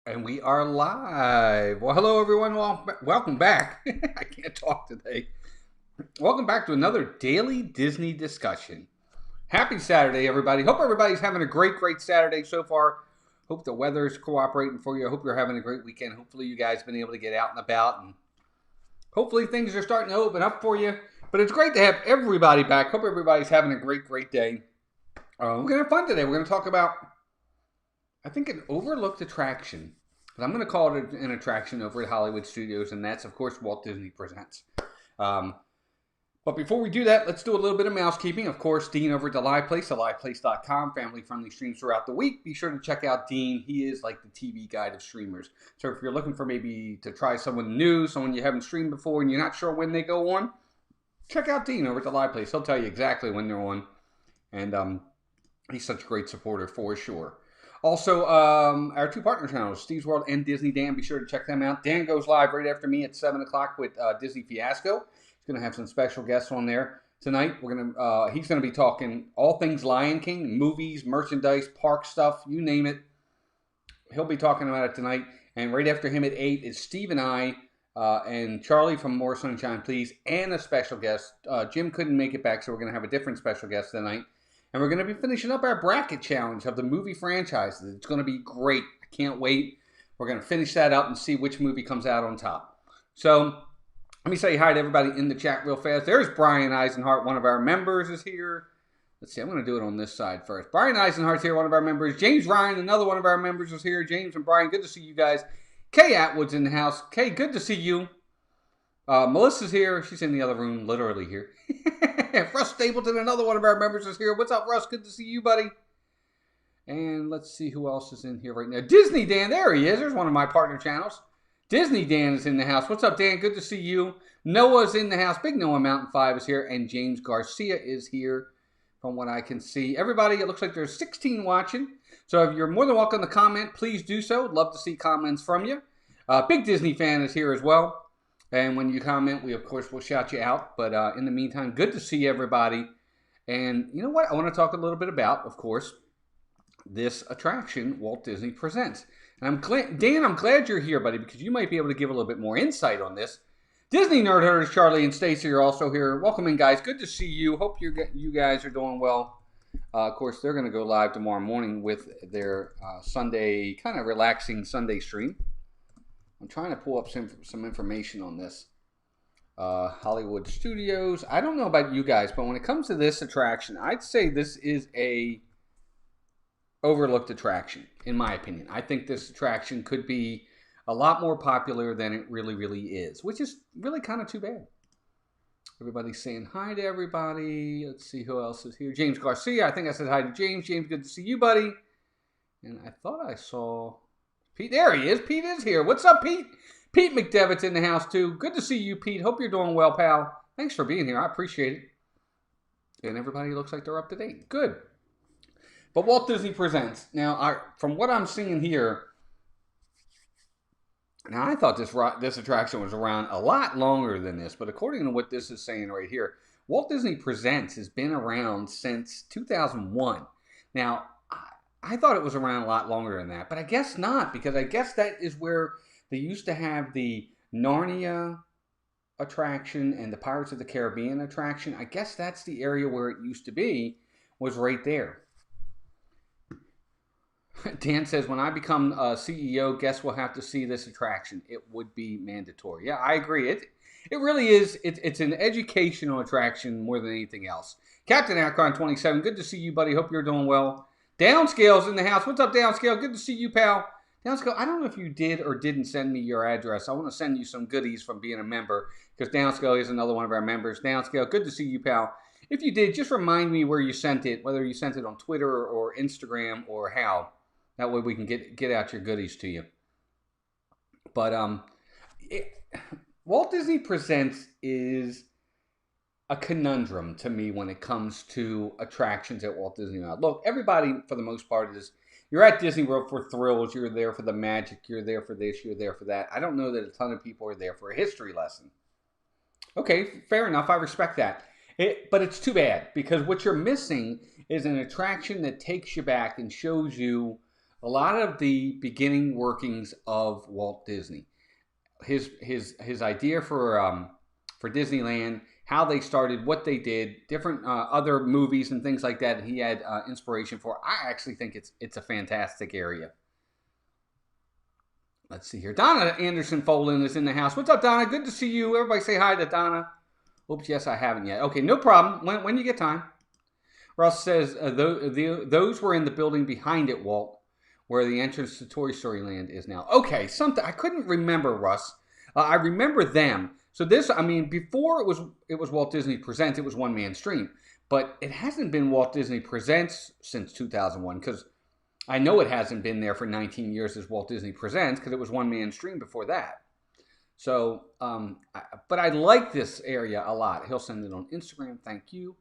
And we are live. Well, hello, everyone. Welcome back. I can't talk today. Welcome back to another daily Disney discussion. Happy Saturday, everybody. Hope everybody's having a great Saturday so far. Hope the weather's cooperating for you. I hope you're having a great weekend. Hopefully, you guys have been able to get out and about, and hopefully, things are starting to open up for you. But it's great to have everybody back. Hope everybody's having a great day. We're going to have fun today. We're going to talk about, I think, an overlooked attraction. But I'm going to call it an attraction over at Hollywood Studios, and that's, of course, Walt Disney Presents. But before we do that, let's do a little bit of mousekeeping. Of course, Dean over at The Live Place, theliveplace.com, family-friendly streams throughout the week. Be sure to check out Dean. He is like the TV guide of streamers. So if you're looking for maybe to try someone new, someone you haven't streamed before, and you're not sure when they go on, check out Dean over at The Live Place. He'll tell you exactly when they're on. And he's such a great supporter for sure. Also, our two partner channels, Steve's World and Disney Dan, be sure to check them out. Dan goes live right after me at 7 o'clock with Disney Fiasco. He's going to have some special guests on there tonight. He's going to be talking all things Lion King, movies, merchandise, park stuff, you name it. He'll be talking about it tonight. And right after him at 8 is Steve and I and Charlie from More Sunshine Please, and a special guest. Jim couldn't make it back, so we're going to have a different special guest tonight. And we're going to be finishing up our bracket challenge of the movie franchises. It's going to be great. I can't wait. We're going to finish that up and see which movie comes out on top. So let me say hi to everybody in the chat real fast. There's Brian Eisenhart, one of our members is here. Let's see, I'm going to do it on this side first. Brian Eisenhart's here, one of our members. James Ryan, another one of our members, is here. James and Brian, good to see you guys. Kay Atwood's in the house. Kay, good to see you. Melissa's here. She's in the other room, literally here. Russ Stapleton, another one of our members, is here. What's up, Russ? Good to see you, buddy. And let's see who else is in here right now. Disney Dan, there he is. There's one of my partner channels. Disney Dan is in the house. What's up, Dan? Good to see you. Noah's in the house. Big Noah Mountain 5 is here. And James Garcia is here from what I can see. Everybody, it looks like there's 16 watching. So if you're more than welcome to comment, please do so. Love to see comments from you. Big Disney fan is here as well. And when you comment, we, of course, will shout you out. But in the meantime, good to see everybody. And you know what? I want to talk a little bit about, of course, this attraction, Walt Disney Presents. And I'm glad, Dan, I'm glad you're here, buddy, because you might be able to give a little bit more insight on this. Disney Nerd Herders, Charlie and Stacy are also here. Welcome in, guys. Good to see you. Hope you guys are doing well. Of course, they're going to go live tomorrow morning with their Sunday, kind of relaxing Sunday stream. I'm trying to pull up some information on this. Hollywood Studios. I don't know about you guys, but when it comes to this attraction, I'd say this is a overlooked attraction, in my opinion. I think this attraction could be a lot more popular than it really is, which is really kind of too bad. Everybody's saying hi to everybody. Let's see who else is here. James Garcia. I think I said hi to James. James, good to see you, buddy. And I thought I saw Pete. There he is. Pete is here. What's up, Pete? Pete McDevitt's in the house, too. Good to see you, Pete. Hope you're doing well, pal. Thanks for being here. I appreciate it. And everybody looks like they're up to date. Good. But Walt Disney Presents. Now, from what I'm seeing here, now I thought this attraction was around a lot longer than this, but according to what this is saying right here, Walt Disney Presents has been around since 2001. Now, I thought it was around a lot longer than that, but I guess not, because I guess that is where they used to have the Narnia attraction and the Pirates of the Caribbean attraction. I guess that's the area where it used to be, was right there. Dan says, when I become CEO, guess we'll have to see this attraction. It would be mandatory. Yeah, I agree. It really is. It's an educational attraction more than anything else. Captain Akron 27, good to see you, buddy. Hope you're doing well. Downscale's in the house. What's up, Downscale? Good to see you, pal. Downscale, I don't know if you did or didn't send me your address. I want to send you some goodies from being a member, because Downscale is another one of our members. Downscale, good to see you, pal. If you did, just remind me where you sent it, whether you sent it on Twitter or Instagram or how. That way we can get out your goodies to you. But Walt Disney Presents is a conundrum to me when it comes to attractions at Walt Disney World. Look, everybody, for the most part, you're at Disney World for thrills. You're there for the magic. You're there for this. You're there for that. I don't know that a ton of people are there for a history lesson. Okay, fair enough. I respect that. But it's too bad, because what you're missing is an attraction that takes you back and shows you a lot of the beginning workings of Walt Disney. His idea for Disneyland, how they started, what they did, different other movies and things like that. He had inspiration for. I actually think it's a fantastic area. Let's see here. Donna Anderson Folin is in the house. What's up, Donna? Good to see you. Everybody say hi to Donna. Oops, yes, I haven't yet. Okay, no problem. When you get time. Russ says those were in the building behind it, Walt, where the entrance to Toy Story Land is now. Okay, something I couldn't remember, Russ. I remember them. So this, I mean, before it was Walt Disney Presents, it was One Man Stream, but it hasn't been Walt Disney Presents since 2001 because I know it hasn't been there for 19 years as Walt Disney Presents because it was One Man Stream before that. So, but I like this area a lot. He'll send it on Instagram. Thank you.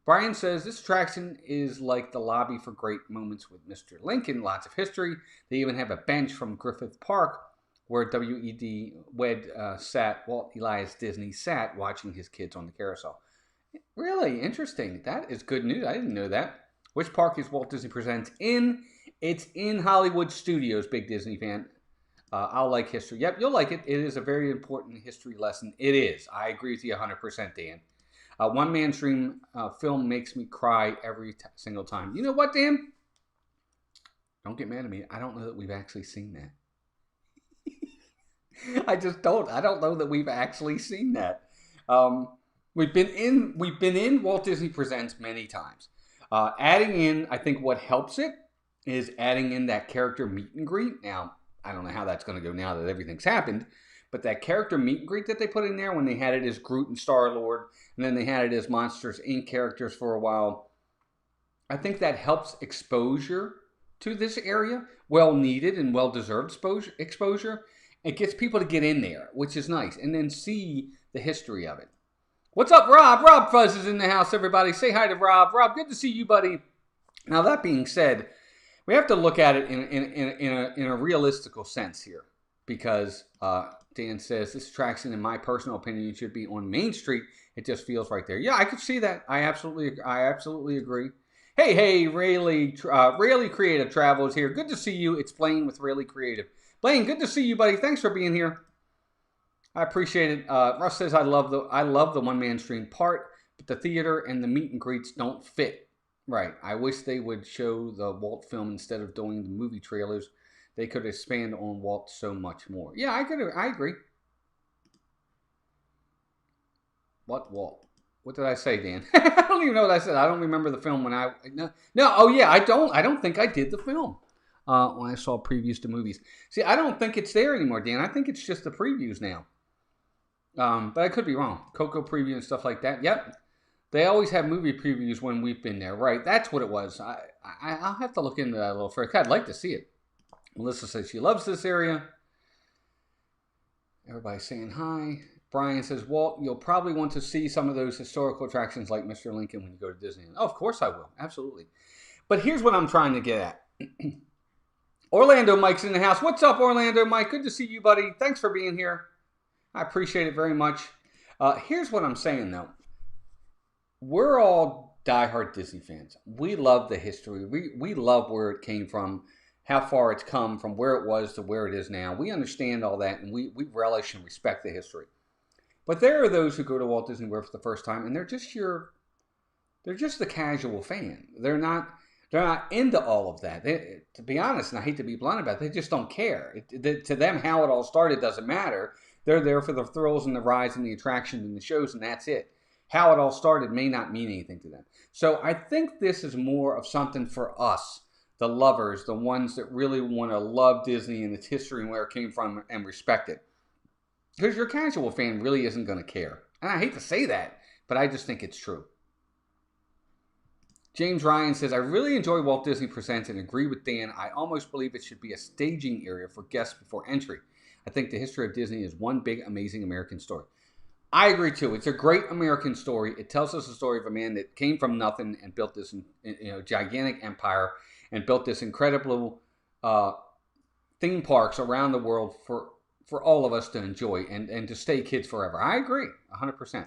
Brian says this attraction is like the lobby for great moments with Mr. Lincoln. Lots of history. They even have a bench from Griffith Park where W.E.D. Walt Elias Disney sat watching his kids on the carousel. Really interesting. That is good news. I didn't know that. Which park is Walt Disney Presents in? It's in Hollywood Studios, big Disney fan. I'll like history. Yep, you'll like it. It is a very important history lesson. It is. I agree with you 100%, Dan. One Man Stream film makes me cry every single time. You know what, Dan? Don't get mad at me. I don't know that we've actually seen that. I just don't. I don't know that we've actually seen that. We've been in Walt Disney Presents many times. Adding in, I think what helps it is adding in that character meet and greet. Now, I don't know how that's going to go now that everything's happened, but that character meet and greet that they put in there when they had it as Groot and Star-Lord, and then they had it as Monsters, Inc. characters for a while, I think that helps exposure to this area. Well needed and well deserved exposure. It gets people to get in there, which is nice, and then see the history of it. What's up, Rob? Rob Fuzz is in the house, everybody. Say hi to Rob. Rob, good to see you, buddy. Now, that being said, we have to look at it in a realistical sense here, because Dan says this attraction, in my personal opinion, should be on Main Street. It just feels right there. Yeah, I could see that. I absolutely agree. Hey, Rayleigh Creative Travel is here. Good to see you. It's Blaine with Rayleigh Creative. Blaine, good to see you, buddy. Thanks for being here. I appreciate it. Russ says I love the One Man Stream part, but the theater and the meet and greets don't fit. Right. I wish they would show the Walt film instead of doing the movie trailers. They could expand on Walt so much more. Yeah, I agree. What Walt? What did I say, Dan? I don't even know what I said. I don't remember the film when no. Oh yeah, I don't think I did the film when I saw previews to movies. See, I don't think it's there anymore, Dan. I think it's just the previews now. But I could be wrong. Coco preview and stuff like that. Yep. They always have movie previews when we've been there. Right. That's what it was. I'll have to look into that a little further. I'd like to see it. Melissa says she loves this area. Everybody's saying hi. Brian says, Walt, you'll probably want to see some of those historical attractions like Mr. Lincoln when you go to Disneyland. Oh, of course I will. Absolutely. But here's what I'm trying to get at. Orlando Mike's in the house. What's up, Orlando Mike? Good to see you, buddy. Thanks for being here. I appreciate it very much. Here's what I'm saying, though. We're all diehard Disney fans. We love the history. We love where it came from, how far it's come from where it was to where it is now. We understand all that, and we relish and respect the history. But there are those who go to Walt Disney World for the first time, and they're just the casual fan. They're not into all of that. To be honest, and I hate to be blunt about it, they just don't care. To them, how it all started doesn't matter. They're there for the thrills and the rides and the attractions and the shows, and that's it. How it all started may not mean anything to them. So I think this is more of something for us, the lovers, the ones that really want to love Disney and its history and where it came from and respect it. Because your casual fan really isn't going to care. And I hate to say that, but I just think it's true. James Ryan says, I really enjoy Walt Disney Presents and agree with Dan. I almost believe it should be a staging area for guests before entry. I think the history of Disney is one big, amazing American story. I agree too. It's a great American story. It tells us the story of a man that came from nothing and built this gigantic empire and built this incredible theme parks around the world for all of us to enjoy and to stay kids forever. I agree 100%.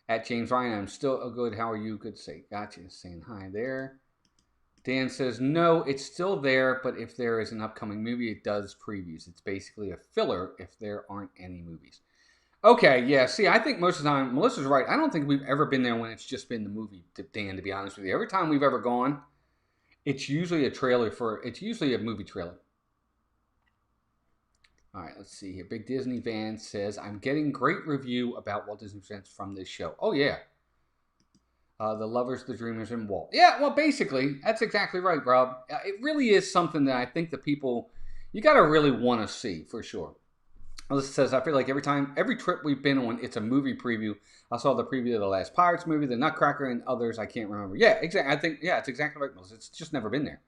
At James Ryan, I'm still good. How are you? Good to say. Gotcha. Saying hi there. Dan says, no, it's still there, but if there is an upcoming movie, it does previews. It's basically a filler if there aren't any movies. Okay, yeah. See, I think most of the time, Melissa's right. I don't think we've ever been there when it's just been the movie, Dan, to be honest with you. Every time we've ever gone, it's usually it's usually a movie trailer. All right, let's see here. Big Disney Van says, I'm getting great review about Walt Disney Presents from this show. Oh, yeah. The Lovers, the Dreamers, and Walt. Yeah, well, basically, that's exactly right, Rob. It really is something that I think the people, you got to really want to see, for sure. Alyssa says, I feel like every trip we've been on, it's a movie preview. I saw the preview of the last Pirates movie, the Nutcracker, and others I can't remember. Yeah, exactly. I think, yeah, it's exactly right, Melissa. It's just never been there.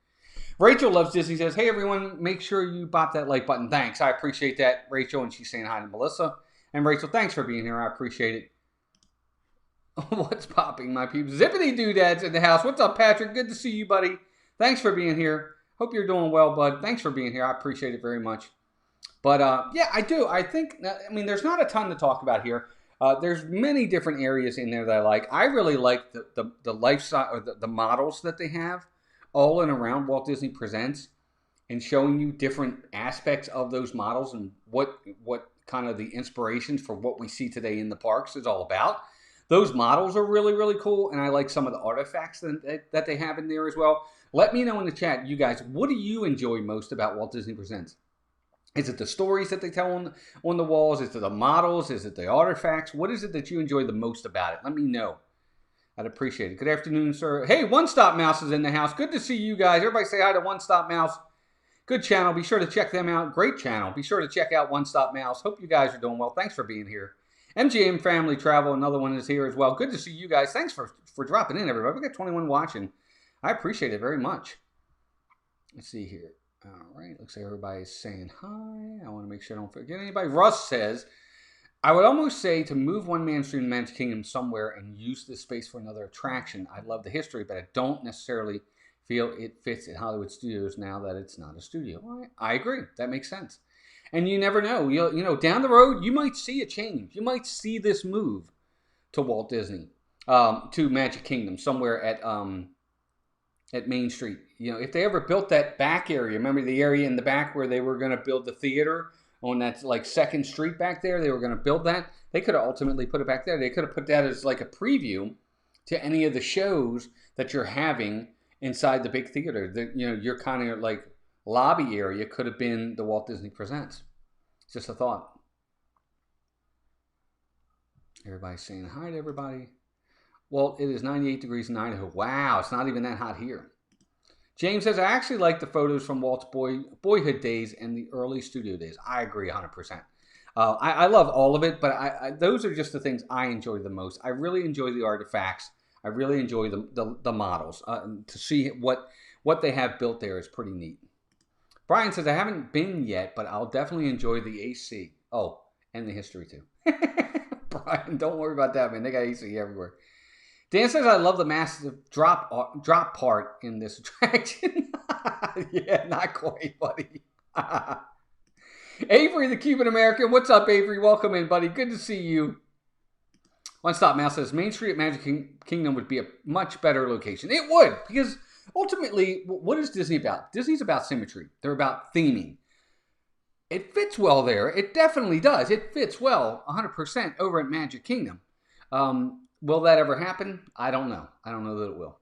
Rachel Loves Disney says, hey, everyone, make sure you bop that like button. Thanks. I appreciate that, Rachel. And she's saying hi to Melissa. And Rachel, thanks for being here. I appreciate it. What's popping, my peeps? Zippity doodads in the house. What's up, Patrick? Good to see you, buddy. Thanks for being here. Hope you're doing well, bud. Thanks for being here. I appreciate it very much. But yeah, I do. I think, I mean, there's not a ton to talk about here. There's many different areas in there that I like. I really like the lifestyle or the models that they have all in around Walt Disney Presents and showing you different aspects of those models and what kind of the inspirations for what we see today in the parks is all about. Those models are really, really cool, and I like some of the artifacts that they have in there as well. Let me know in the chat, you guys, what do you enjoy most about Walt Disney Presents? Is it the stories that they tell on the walls? Is it the models? Is it the artifacts? What is it that you enjoy the most about it? Let me know. I'd appreciate it. Good afternoon, sir. Hey, One Stop Mouse is in the house. Good to see you guys. Everybody say hi to One Stop Mouse. Good channel. Be sure to check them out. Great channel. Be sure to check out One Stop Mouse. Hope you guys are doing well. Thanks for being here. MGM Family Travel, another one is here as well. Good to see you guys. Thanks for dropping in, everybody. We got 21 watching. I appreciate it very much. Let's see here. All right. Looks like everybody's saying hi. I want to make sure I don't forget anybody. Russ says, I would almost say to move One Man Street in Magic Kingdom somewhere and use this space for another attraction. I love the history, but I don't necessarily feel it fits at Hollywood Studios now that it's not a studio. I agree. That makes sense. And you never know. You know, down the road, you might see a change. You might see this move to Walt Disney, to Magic Kingdom, somewhere at Main Street. You know, if they ever built that back area, remember the area in the back where they were going to build the theater on that like 2nd Street back there? They were going to build that. They could have ultimately put it back there. They could have put that as like a preview to any of the shows that you're having inside the big theater. You know, your kind of like lobby area could have been the Walt Disney Presents. It's just a thought. Everybody's saying hi to everybody. Well, it is 98 degrees in Idaho. Wow, it's not even that hot here. James says, I actually like the photos from Walt's boyhood days and the early studio days. I agree 100%. I love all of it, but those are just the things I enjoy the most. I really enjoy the artifacts. I really enjoy the models. To see what they have built there is pretty neat. Brian says, I haven't been yet, but I'll definitely enjoy the AC. Oh, and the history too. Brian, don't worry about that, man. They got AC everywhere. Dan says, I love the massive drop part in this attraction. Yeah, not quite, buddy. Avery, the Cuban American. What's up, Avery? Welcome in, buddy. Good to see you. One Stop Mouse says, Main Street at Magic Kingdom would be a much better location. It would, because ultimately, what is Disney about? Disney's about symmetry. They're about theming. It fits well there. It definitely does. It fits well 100% over at Magic Kingdom. Will that ever happen? I don't know. I don't know that it will.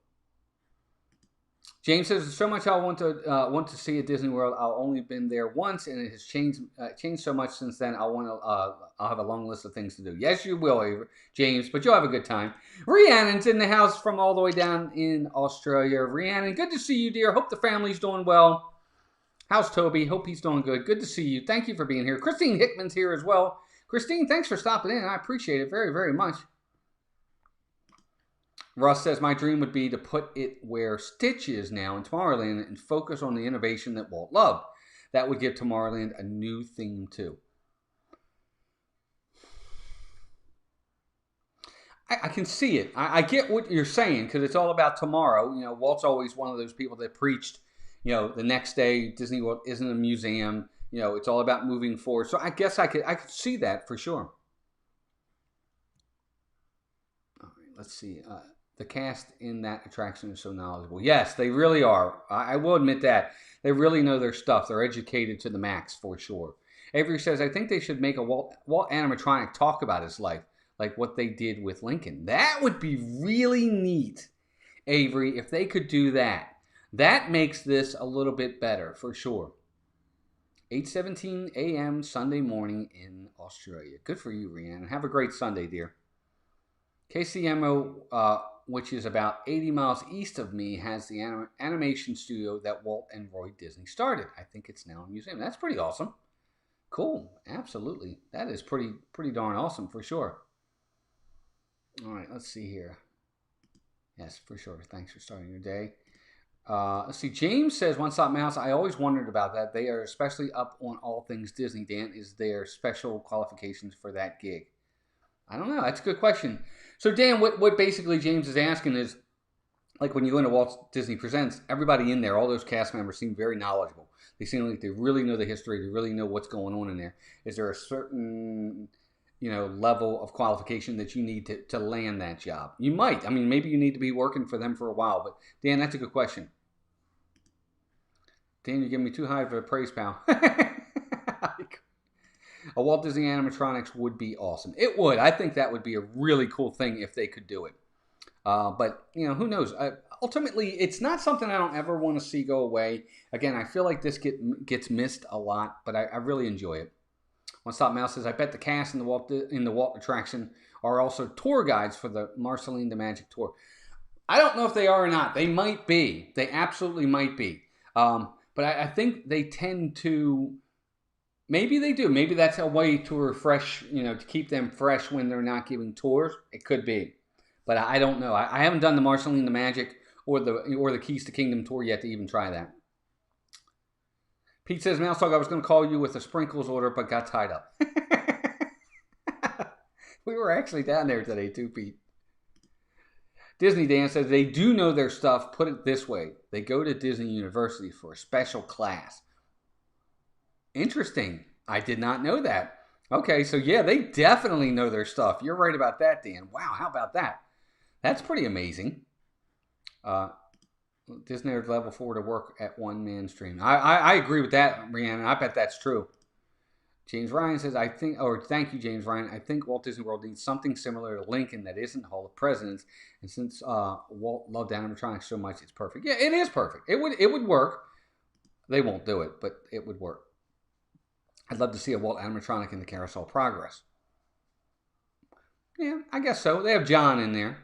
James says, there's so much I want to see at Disney World. I've only been there once, and it has changed so much since then. I'll have a long list of things to do. Yes, you will, James, but you'll have a good time. Rhiannon's in the house from all the way down in Australia. Rhiannon, good to see you, dear. Hope the family's doing well. How's Toby? Hope he's doing good. Good to see you. Thank you for being here. Christine Hickman's here as well. Christine, thanks for stopping in. I appreciate it very, very much. Russ says, my dream would be to put it where Stitch is now in Tomorrowland and focus on the innovation that Walt loved. That would give Tomorrowland a new theme too. I can see it. I get what you're saying because it's all about tomorrow. You know, Walt's always one of those people that preached, you know, the next day Disney World isn't a museum. You know, it's all about moving forward. So I guess I could see that for sure. All right, let's see. the cast in that attraction is so knowledgeable. Yes, they really are. I will admit that. They really know their stuff. They're educated to the max for sure. Avery says, I think they should make a Walt animatronic talk about his life, like what they did with Lincoln. That would be really neat, Avery, if they could do that. That makes this a little bit better for sure. 8:17 a.m. Sunday morning in Australia. Good for you, Rhiannon. Have a great Sunday, dear. KCMO, which is about 80 miles east of me, has the animation studio that Walt and Roy Disney started. I think it's now a museum. That's pretty awesome. Cool. Absolutely. That is pretty darn awesome for sure. All right, let's see here. Yes, for sure. Thanks for starting your day. Let's see. James says, One Stop Mouse, I always wondered about that. They are especially up on all things Disney. Dan, is there special qualifications for that gig? I don't know. That's a good question. So, Dan, what basically James is asking is, like when you go into Walt Disney Presents, everybody in there, all those cast members seem very knowledgeable. They seem like they really know the history. They really know what's going on in there. Is there a certain level of qualification that you need to land that job? You might. I mean, maybe you need to be working for them for a while. But, Dan, that's a good question. Dan, you're giving me too high of a praise, pal. A Walt Disney animatronics would be awesome. It would. I think that would be a really cool thing if they could do it. But, who knows? Ultimately, it's not something I don't ever want to see go away. Again, I feel like this gets missed a lot, but I really enjoy it. One Stop Mouse says, I bet the cast in the Walt attraction are also tour guides for the Marceline the Magic Tour. I don't know if they are or not. They might be. They absolutely might be. But I think they tend to... Maybe they do. Maybe that's a way to refresh, to keep them fresh when they're not giving tours. It could be. But I don't know. I haven't done the Marceline the Magic or the Keys to Kingdom tour yet to even try that. Pete says, Mouse Dog, I was going to call you with a sprinkles order, but got tied up. We were actually down there today too, Pete. Disney Dan says, they do know their stuff. Put it this way. They go to Disney University for a special class. Interesting. I did not know that. Okay, so yeah, they definitely know their stuff. You're right about that, Dan. Wow, how about that? That's pretty amazing. Disney are level 4 to work at one man stream. I agree with that, Rhiannon. I bet that's true. James Ryan says, thank you, James Ryan. I think Walt Disney World needs something similar to Lincoln that isn't Hall of Presidents. And since Walt loved animatronics so much, it's perfect. Yeah, it is perfect. It would work. They won't do it, but it would work. I'd love to see a Walt animatronic in the Carousel Progress. Yeah, I guess so. They have John in there.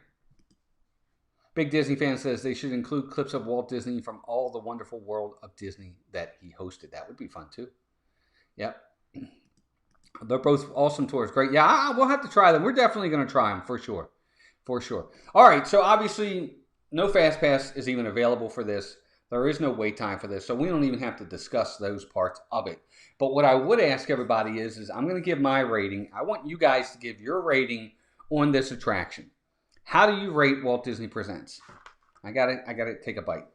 Big Disney fan says they should include clips of Walt Disney from all the wonderful world of Disney that he hosted. That would be fun too. Yep. They're both awesome tours. Great. Yeah, we'll have to try them. We're definitely going to try them for sure. For sure. All right. So obviously no Fast Pass is even available for this. There is no wait time for this. So we don't even have to discuss those parts of it. But what I would ask everybody is I'm going to give my rating. I want you guys to give your rating on this attraction. How do you rate Walt Disney Presents? I gotta take a bite.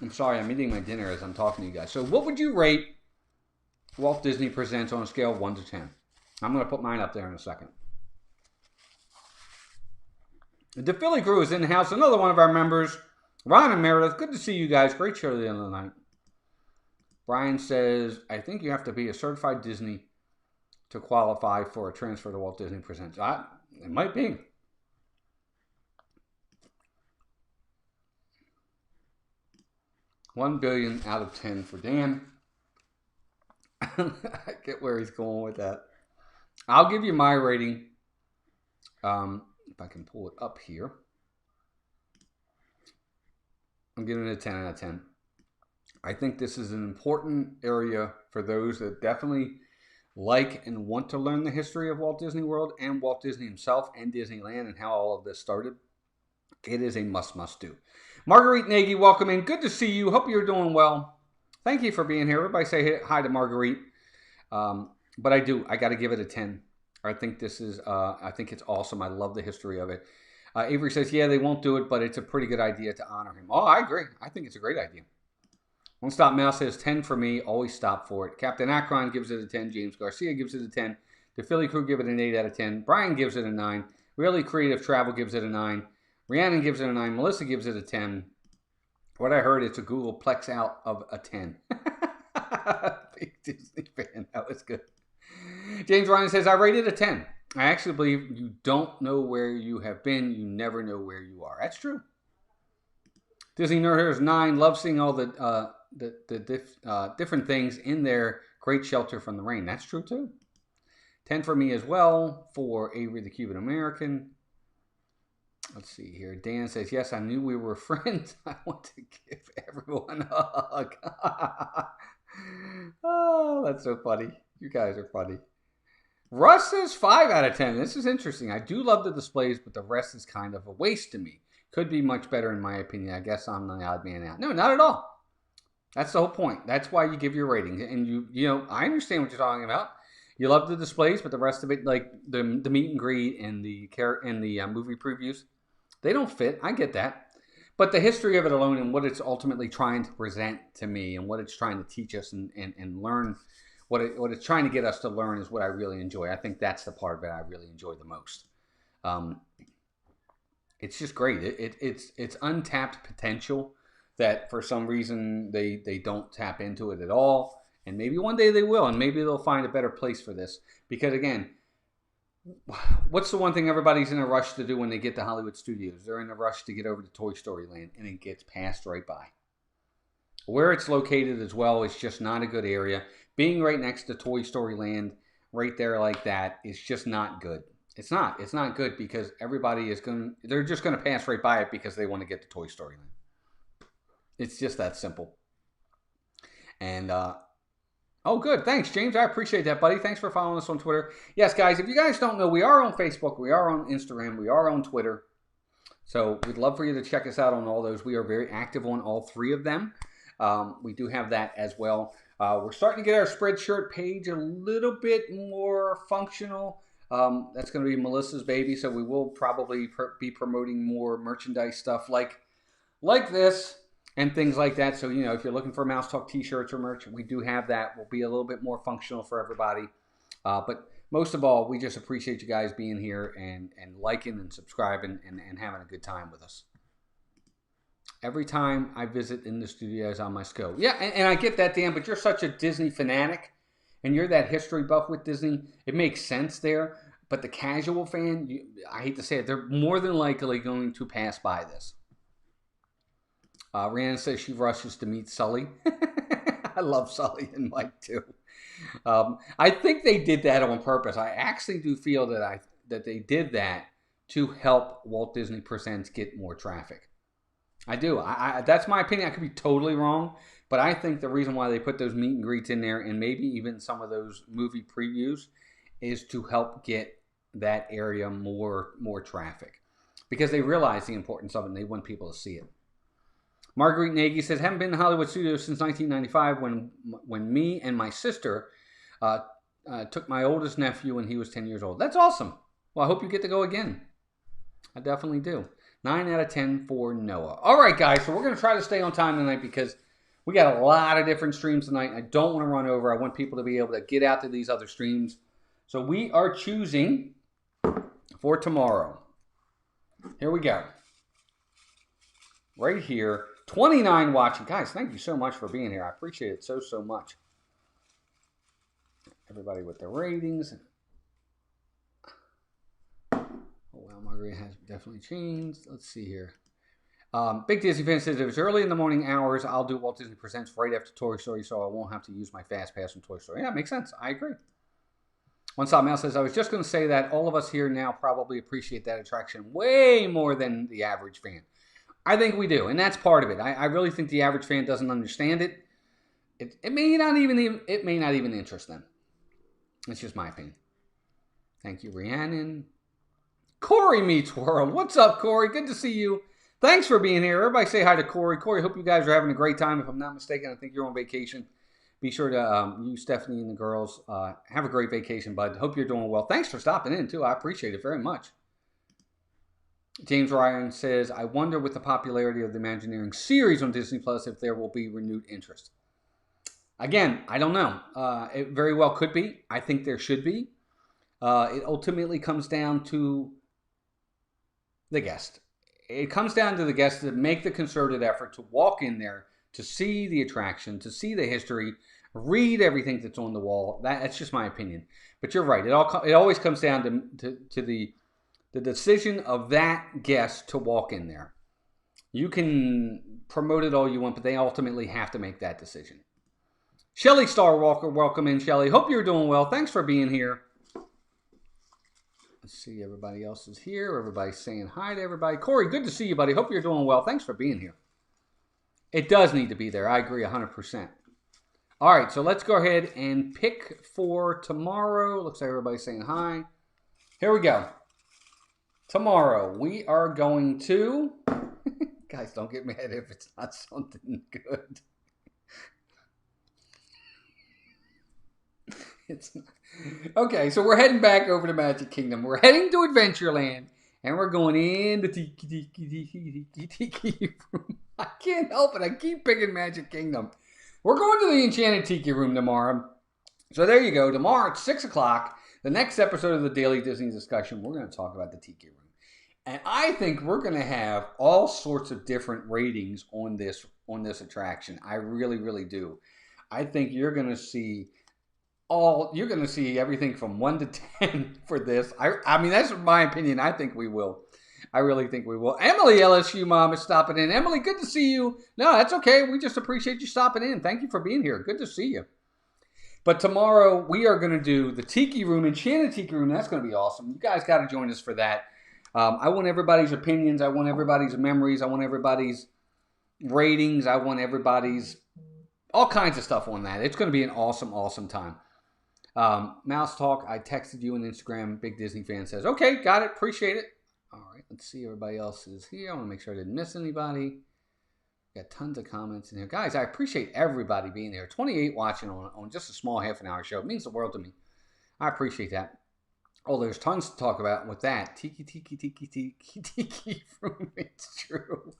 I'm sorry, I'm eating my dinner as I'm talking to you guys. So what would you rate Walt Disney Presents on a scale of 1 to 10? I'm going to put mine up there in a second. The Philly crew is in the house. Another one of our members, Ron and Meredith. Good to see you guys. Great show the end of the night. Brian says, I think you have to be a certified Disney to qualify for a transfer to Walt Disney Presents. It might be. $1 billion out of 10 for Dan. I get where he's going with that. I'll give you my rating. If I can pull it up here. I'm giving it a 10 out of 10. I think this is an important area for those that definitely like and want to learn the history of Walt Disney World and Walt Disney himself and Disneyland and how all of this started. It is a must do. Marguerite Nagy, welcome in. Good to see you. Hope you're doing well. Thank you for being here. Everybody say hi to Marguerite. But I got to give it a 10. I think this is, I think it's awesome. I love the history of it. Avery says, yeah, they won't do it, but it's a pretty good idea to honor him. Oh, I agree. I think it's a great idea. One Stop Mouse says 10 for me. Always stop for it. Captain Akron gives it a 10. James Garcia gives it a 10. The Philly crew give it an 8 out of 10. Brian gives it a 9. Really Creative Travel gives it a 9. Rhiannon gives it a 9. Melissa gives it a 10. What I heard, it's a Googleplex out of a 10. Big Disney fan. That was good. James Ryan says, I rated a 10. I actually believe you don't know where you have been. You never know where you are. That's true. Disney Nerd is 9. Love seeing all the different things in there. Great shelter from the rain. That's true too. 10 for me as well for Avery the Cuban American. Let's see here. Dan says, yes, I knew we were friends. I want to give everyone a hug. Oh, that's so funny. You guys are funny. Russ says 5 out of 10. This is interesting. I do love the displays, but the rest is kind of a waste to me. Could be much better in my opinion. I guess I'm the odd man out. No, not at all. That's the whole point. That's why you give your rating. And you know, I understand what you're talking about. You love the displays, but the rest of it, like the meet and greet and the movie previews, they don't fit. I get that. But the history of it alone and what it's ultimately trying to present to me and what it's trying to teach us and learn, what it's trying to get us to learn is what I really enjoy. I think that's the part of it I really enjoy the most. It's just great. It's untapped potential that for some reason they don't tap into it at all. And maybe one day they will, and maybe they'll find a better place for this. Because again, what's the one thing everybody's in a rush to do when they get to Hollywood Studios? They're in a rush to get over to Toy Story Land, and it gets passed right by. Where it's located as well is just not a good area. Being right next to Toy Story Land, right there like that, is just not good. It's not. It's not good because everybody they're just going to pass right by it because they want to get to Toy Story Land. It's just that simple. And, oh, good. Thanks, James. I appreciate that, buddy. Thanks for following us on Twitter. Yes, guys, if you guys don't know, we are on Facebook. We are on Instagram. We are on Twitter. So we'd love for you to check us out on all those. We are very active on all 3 of them. We do have that as well. We're starting to get our Spreadshirt page a little bit more functional. That's going to be Melissa's baby, so we will probably be promoting more merchandise stuff like this. And things like that. So, you know, if you're looking for Mouse Talk t-shirts or merch, we do have that. We'll be a little bit more functional for everybody. But most of all, we just appreciate you guys being here and liking and subscribing and having a good time with us. Every time I visit in the studios, I must go. Yeah, and I get that, Dan, but you're such a Disney fanatic. And you're that history buff with Disney. It makes sense there. But the casual fan, I hate to say it, they're more than likely going to pass by this. Rhiannon says she rushes to meet Sully. I love Sully and Mike too. I think they did that on purpose. I actually do feel that they did that to help Walt Disney Presents get more traffic. I do. That's my opinion. I could be totally wrong, but I think the reason why they put those meet and greets in there and maybe even some of those movie previews is to help get that area more traffic because they realize the importance of it and they want people to see it. Marguerite Nagy says, haven't been to Hollywood Studios since 1995 when me and my sister took my oldest nephew when he was 10 years old. That's awesome. Well, I hope you get to go again. I definitely do. 9 out of 10 for Noah. All right, guys, so we're going to try to stay on time tonight because we got a lot of different streams tonight. I don't want to run over. I want people to be able to get out to these other streams. So we are choosing for tomorrow. Here we go. Right here. 29 watching. Guys, thank you so much for being here. I appreciate it so much. Everybody with their ratings. Oh, wow, Marguerite has definitely changed. Let's see here. Big Disney fan says, if it's early in the morning hours, I'll do Walt Disney Presents right after Toy Story so I won't have to use my Fast Pass from Toy Story. Yeah, makes sense. I agree. One Stop Mouse says, I was just going to say that all of us here now probably appreciate that attraction way more than the average fan. I think we do, and that's part of it. I really think the average fan doesn't understand it. It may not even interest them. It's just my opinion. Thank you, Rhiannon. Corey meets World. What's up, Corey? Good to see you. Thanks for being here. Everybody say hi to Corey. Corey, hope you guys are having a great time. If I'm not mistaken, I think you're on vacation. Be sure to, you, Stephanie, and the girls, have a great vacation, bud. Hope you're doing well. Thanks for stopping in, too. I appreciate it very much. James Ryan says, I wonder with the popularity of the Imagineering series on Disney Plus if there will be renewed interest. Again, I don't know. It very well could be. I think there should be. It ultimately comes down to the guest. It comes down to the guest to make the concerted effort to walk in there, to see the attraction, to see the history, read everything that's on the wall. That's just my opinion. But you're right. It always comes down to the decision of that guest to walk in there. You can promote it all you want, but they ultimately have to make that decision. Shelly Star Walker, welcome in, Shelly. Hope you're doing well. Thanks for being here. Let's see, everybody else is here. Everybody's saying hi to everybody. Corey, good to see you, buddy. Hope you're doing well. Thanks for being here. It does need to be there. I agree 100%. All right, so let's go ahead and pick for tomorrow. Looks like everybody's saying hi. Here we go. Tomorrow, we are going to... Guys, don't get mad if it's not something good. It's not. Okay, so we're heading back over to Magic Kingdom. We're heading to Adventureland, and we're going in the Tiki room. I can't help it. I keep picking Magic Kingdom. We're going to the Enchanted Tiki room tomorrow. So there you go. Tomorrow at 6 o'clock, the next episode of the Daily Disney Discussion, we're going to talk about the Tiki room. And I think we're going to have all sorts of different ratings on this attraction. I really, really do. I think you're going to see everything from 1 to 10 for this. I mean, that's my opinion. I think we will. I really think we will. Emily, LSU mom, is stopping in. Emily, good to see you. No, that's okay. We just appreciate you stopping in. Thank you for being here. Good to see you. But tomorrow, we are going to do the Tiki room, Enchanted Tiki room. That's going to be awesome. You guys got to join us for that. I want everybody's opinions. I want everybody's memories. I want everybody's ratings. I want everybody's all kinds of stuff on that. It's going to be an awesome, awesome time. Mouse Talk, I texted you on Instagram. Big Disney fan says, okay, got it. Appreciate it. All right, let's see. Everybody else is here. I want to make sure I didn't miss anybody. Got tons of comments in here. Guys, I appreciate everybody being here. 28 watching on just a small half an hour show. It means the world to me. I appreciate that. Oh, there's tons to talk about with that. Tiki room. It's true.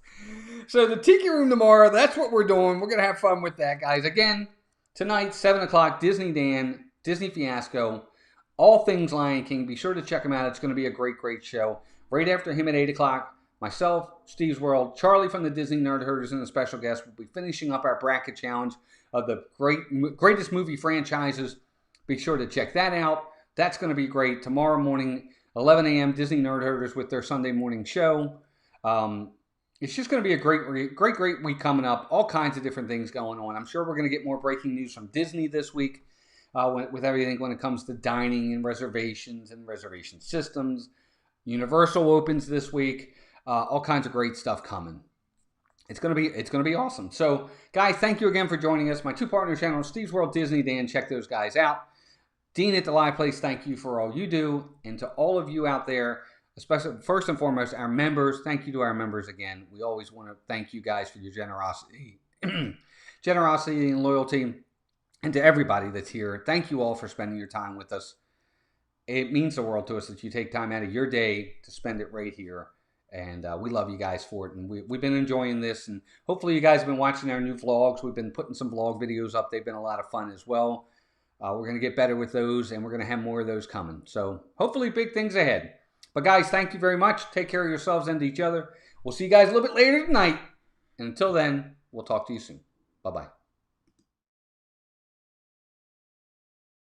So the Tiki room tomorrow, that's what we're doing. We're going to have fun with that, guys. Again, tonight, 7 o'clock, Disney Dan, Disney Fiasco, all things Lion King. Be sure to check him out. It's going to be a great, great show. Right after him at 8 o'clock, myself, Steve's World, Charlie from the Disney Nerd Herders, and a special guest will be finishing up our bracket challenge of the greatest movie franchises. Be sure to check that out. That's going to be great. Tomorrow morning, 11 a.m., Disney Nerd Herders with their Sunday morning show. It's just going to be a great week coming up. All kinds of different things going on. I'm sure we're going to get more breaking news from Disney this week with everything when it comes to dining and reservations and reservation systems. Universal opens this week. All kinds of great stuff coming. It's going to be awesome. So, guys, thank you again for joining us. My two partner channels, Steve's World, Disney Dan. Check those guys out. Dean at the Live Place, thank you for all you do. And to all of you out there, especially first and foremost, our members, thank you to our members again. We always want to thank you guys for your generosity, and loyalty. And to everybody that's here, thank you all for spending your time with us. It means the world to us that you take time out of your day to spend it right here. And we love you guys for it. And we've been enjoying this. And hopefully you guys have been watching our new vlogs. We've been putting some vlog videos up. They've been a lot of fun as well. We're going to get better with those, and we're going to have more of those coming. So hopefully big things ahead. But guys, thank you very much. Take care of yourselves and each other. We'll see you guys a little bit later tonight. And until then, we'll talk to you soon. Bye-bye.